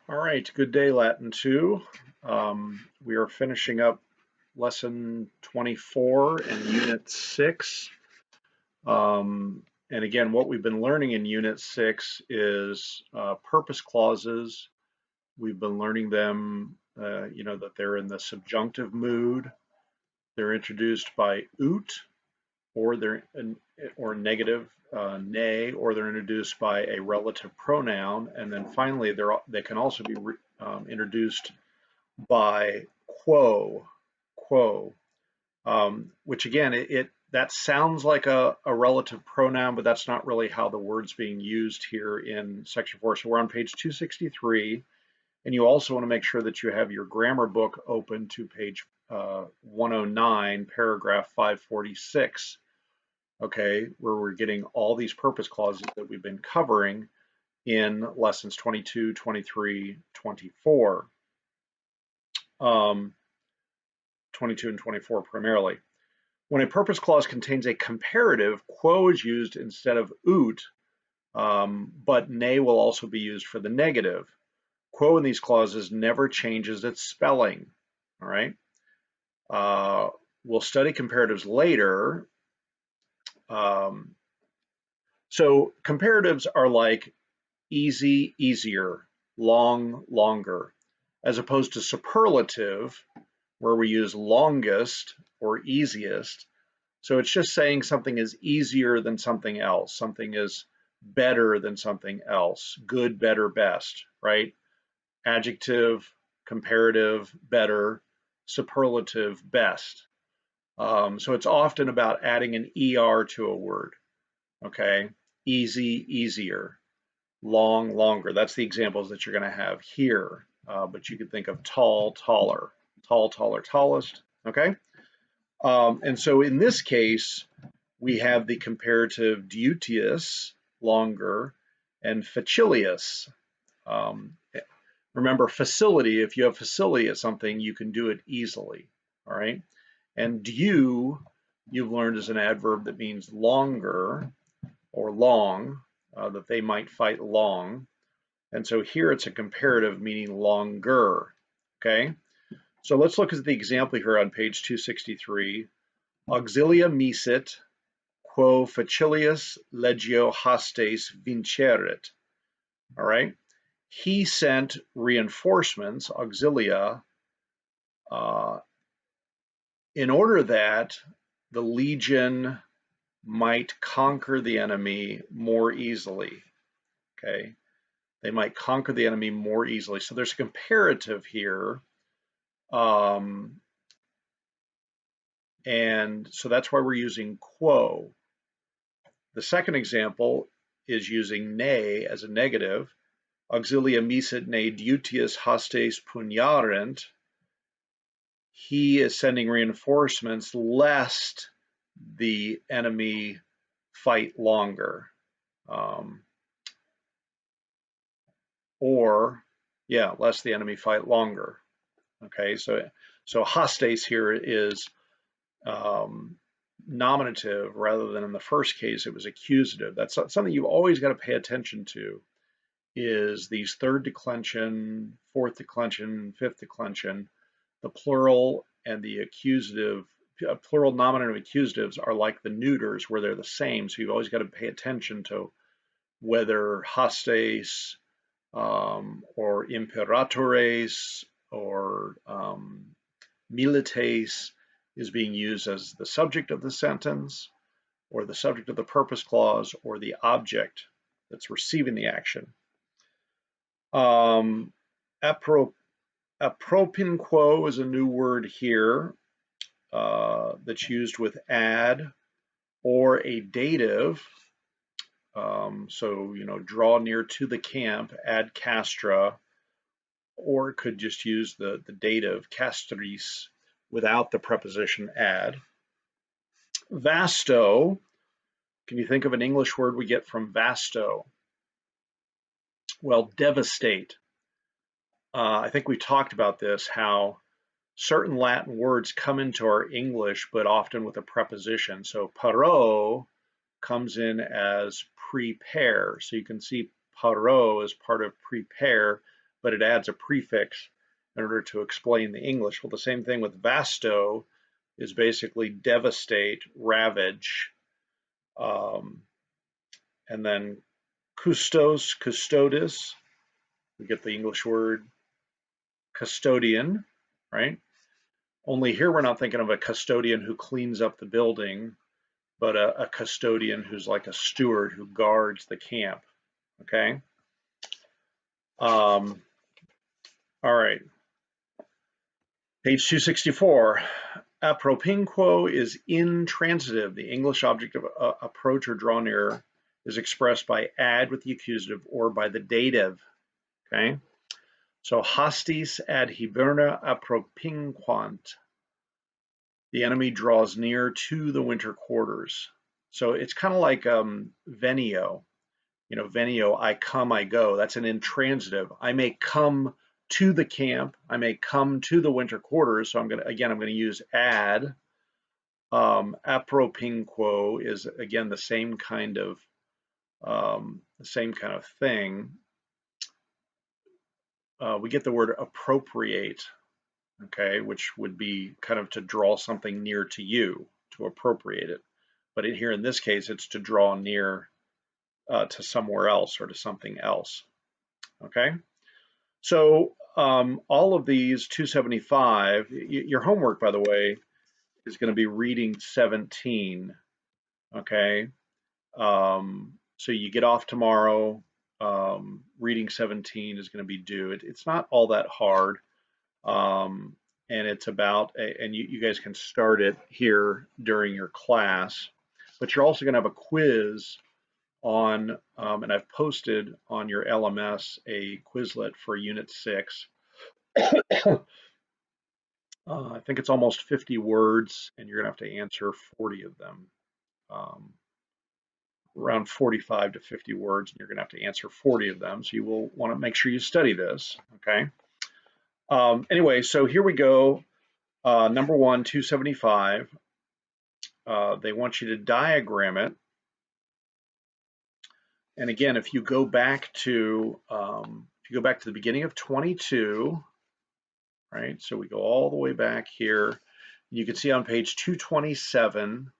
All right, good day, Latin 2. We are finishing up lesson 24 and unit 6. And again, what we've been learning in unit 6 is purpose clauses. We've been learning them, that they're in the subjunctive mood. They're introduced by ut, or they're or negative ne, or they're introduced by a relative pronoun, and then finally they can also be introduced by quo, which again it that sounds like a relative pronoun, but that's not really how the word's being used here in section 4. So we're on page 263, and you also want to make sure that you have your grammar book open to page 109, paragraph 546. Okay, where we're getting all these purpose clauses that we've been covering in lessons 22, 23, 24. 22 and 24 primarily. When a purpose clause contains a comparative, quo is used instead of ut, but ne will also be used for the negative. Quo in these clauses never changes its spelling. All right. We'll study comparatives later. So comparatives are like easy, easier, long, longer, as opposed to superlative, where we use longest or easiest. So it's just saying something is easier than something else, something is better than something else, good, better, best, right? Adjective, comparative, better, superlative, best. So it's often about adding an ER to a word, okay? Easy, easier, long, longer. That's the examples that you're going to have here, but you could think of tall, taller, tall, taller, tallest, okay? And so in this case, we have the comparative diutius, longer, and facilius. Remember, facility, if you have facility at something, you can do it easily, all right? And diu, you've learned, is an adverb that means longer or long, that they might fight long. And so here it's a comparative meaning longer, okay? So let's look at the example here on page 263. Auxilia misit, quo facilius legio hastes vincerit. All right. He sent reinforcements, auxilia, in order that the legion might conquer the enemy more easily. Okay. They might conquer the enemy more easily. So there's a comparative here. And so that's why we're using quo. The second example is using ne as a negative. Auxilia misit ne diutius hostes pugnarent. He is sending reinforcements lest the enemy fight longer. Lest the enemy fight longer. Okay, so hostes here is nominative rather than in the first case it was accusative. That's something you've always got to pay attention to, is these third declension, fourth declension, fifth declension. The plural and the accusative, plural nominative accusatives are like the neuters where they're the same. So you've always got to pay attention to whether hostes or imperatores or milites is being used as the subject of the sentence or the subject of the purpose clause or the object that's receiving the action. Apropinquo is a new word here that's used with add or a dative. So, draw near to the camp, ad castra, or it could just use the dative castris without the preposition ad. Vasto, can you think of an English word we get from vasto? Well, devastate. I think we talked about this, how certain Latin words come into our English, but often with a preposition. So paro comes in as prepare. So you can see paro as part of prepare, but it adds a prefix in order to explain the English. Well, the same thing with vasto is basically devastate, ravage. Um, and then custos, custodes, we get the English word custodian, right? Only here we're not thinking of a custodian who cleans up the building, but a custodian who's like a steward who guards the camp, okay? All right, page 264. Apropinquo is intransitive. The English object of approach or draw near is expressed by ad with the accusative or by the dative, okay? So hostis ad hiberna appropinquant. The enemy draws near to the winter quarters. So it's kind of like venio. You know, venio, I come, I go. That's an intransitive. I may come to the camp. I may come to the winter quarters. So I'm going to use ad. Apropinquo is again the same kind of thing. We get the word appropriate, okay, which would be kind of to draw something near to you, to appropriate it. But here in this case, it's to draw near to somewhere else or to something else, okay? So all of these 275, your homework, by the way, is going to be reading 17, okay? So you get off tomorrow, reading 17 is going to be due. It's not all that hard. And it's about, and you guys can start it here during your class, but you're also going to have a quiz on, and I've posted on your LMS a Quizlet for Unit 6. I think it's almost 50 words, and you're going to have to answer 40 of them. Around 45 to 50 words, and you're going to have to answer 40 of them. So you will want to make sure you study this, okay? Anyway, so here we go. Number 1, 275. They want you to diagram it. And again, if you go back to the beginning of 22, right? So we go all the way back here. You can see on page 227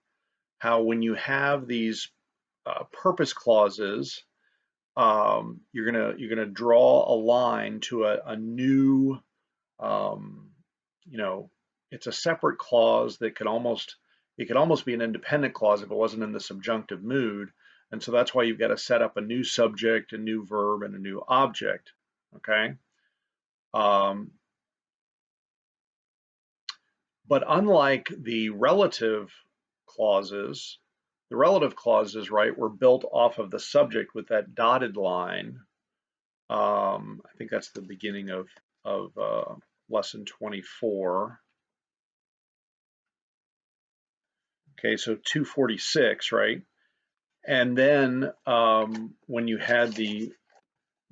how when you have these purpose clauses, you're gonna draw a line to a new, you know, it's a separate clause that could almost be an independent clause if it wasn't in the subjunctive mood. And so that's why you've got to set up a new subject, a new verb, and a new object, okay? But unlike the relative clauses, right, were built off of the subject with that dotted line. I think that's the beginning of lesson 24. Okay, so 246, right? And then when you had the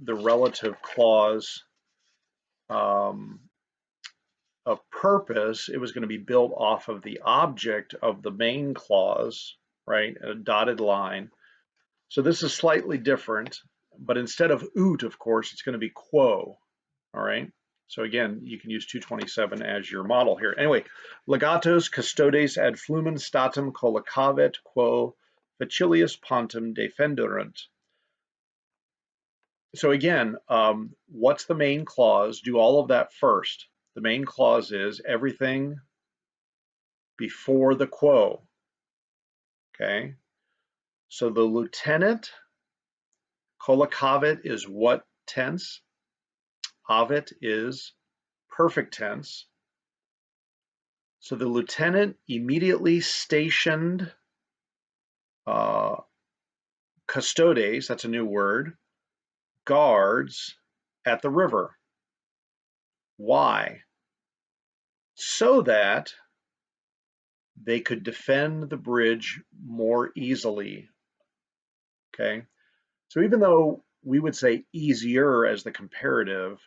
relative clause of purpose, it was going to be built off of the object of the main clause, right? A dotted line. So this is slightly different, but instead of ut, of course, it's going to be quo, all right? So again, you can use 227 as your model here. Anyway, legatos custodes ad flumen statum collocavet quo facilius pontum defenderunt. So again, what's the main clause? Do all of that first. The main clause is everything before the quo, okay? So the lieutenant, collocavet is what tense? Avet is perfect tense. So the lieutenant immediately stationed custodes, that's a new word, guards at the river. Why? So that they could defend the bridge more easily, okay? So even though we would say easier as the comparative,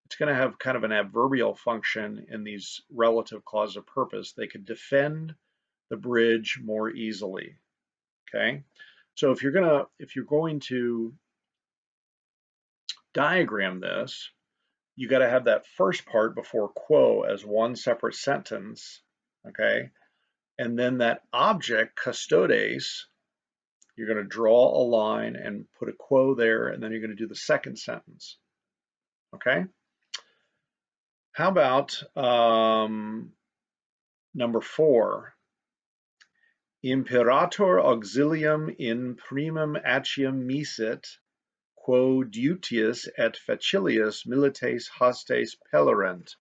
it's going to have kind of an adverbial function in these relative clauses of purpose. They could defend the bridge more easily, okay? So if you're going to diagram this, you got to have that first part before quo as one separate sentence, okay? And then that object, custodes, you're going to draw a line and put a quo there, and then you're going to do the second sentence, okay? How about number 4? Imperator auxilium in primum actium misit, quo dutius et facilius milites hostes pellerent.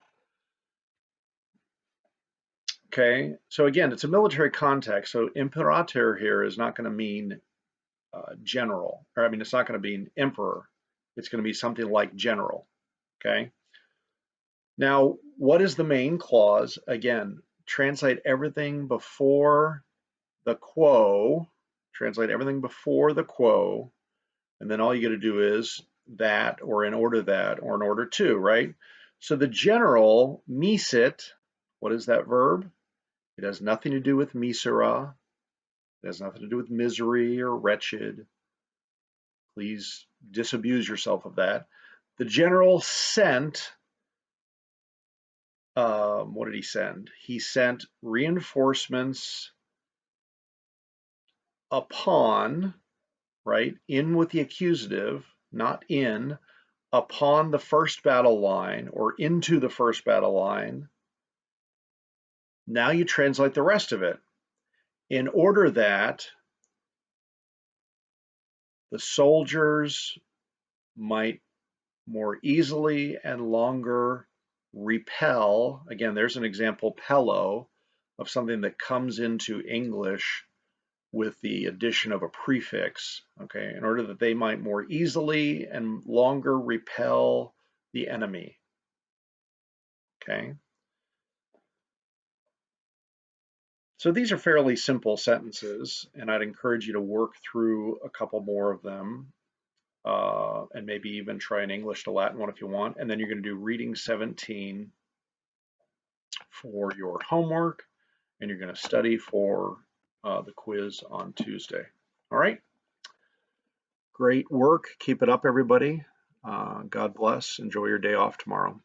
Okay, so again, it's a military context. So imperator here is not going to mean general, or I mean, it's not going to mean emperor. It's going to be something like general. Okay. Now, what is the main clause? Again, translate everything before the quo. Translate everything before the quo, and then all you got to do is that, or in order that, or in order to, right? So the general misit. What is that verb? It has nothing to do with misera. It has nothing to do with misery or wretched. Please disabuse yourself of that. The general sent, what did he send? He sent reinforcements upon, right? In with the accusative, not in, upon the first battle line or into the first battle line. Now you translate the rest of it. In order that the soldiers might more easily and longer repel. Again, there's an example, pello, of something that comes into English with the addition of a prefix, okay, in order that they might more easily and longer repel the enemy, okay? So these are fairly simple sentences, and I'd encourage you to work through a couple more of them, and maybe even try an English to Latin one if you want, and then you're going to do reading 17 for your homework, and you're going to study for the quiz on Tuesday. All right. Great work. Keep it up, everybody. God bless. Enjoy your day off tomorrow.